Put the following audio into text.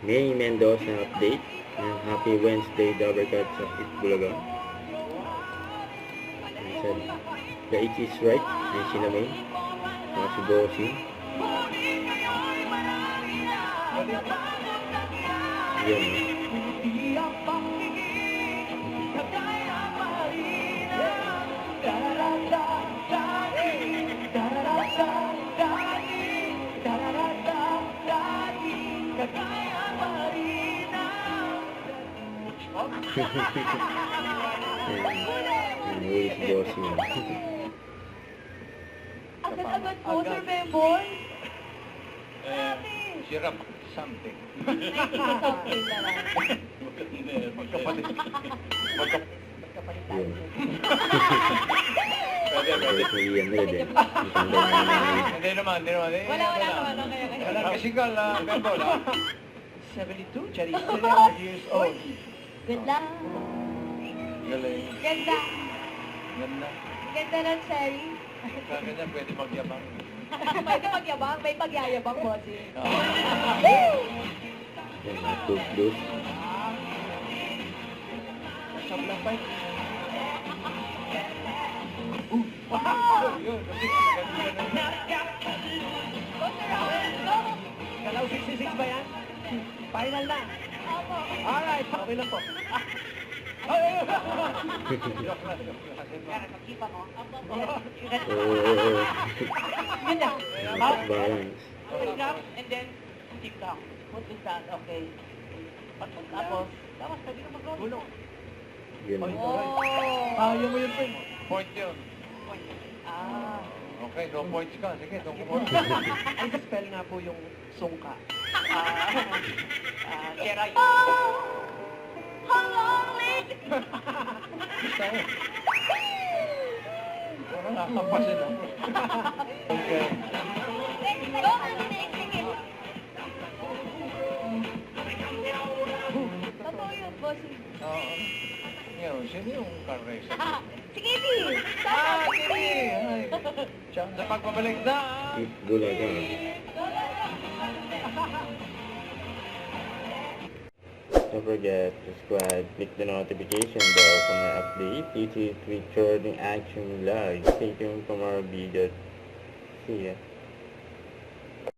May Mendoza update. And happy Wednesday, Dabarkat sa Itbulaga. The H is right. Ayan sila May. Saka si Bossing. Yan. Huli si Bossing. Agad-agad po, Sir Bembol. Sirap something. Something na lang. Magkapalit. Magkapalit tayo. Yun. Pwede. Yan na yun. Hindi naman. Wala naman. Okay. Wala physical, verbal. 72, Charis, 3 years old. Good luck. Galing. Ganda. Ganda. Ganda ng Cherry. Sa kanya pwede magyabang. Pwede magyabang. May pagyayabang, bossy. Yan, toothbrush. Sablang pa. Wow! Yun, Galaw 66 ba yan? Final na. Alright, okay lang po. Kipa mo. Yun na. Balance. And then, TikTok. Put this down. Okay. Tapos pwede na mag-roll. Yun. Ayaw mo yun, friend. point yun. Ah. Okay, no points ka. Sige, no points. Ay, spell nga po yung sungka. Kera yun. Basta yun. Parang nakapasin lang. Okay. Totoo yun, bossy. Oo. Ngayon, sino yung car racer? Si Kitty! Kitty! Ay, siya sa pagpabalik na. Bulaga. Don't forget to subscribe, click the notification bell for more updates. YouTube, Twitter, and Action Live. Stay tuned for more videos. See ya.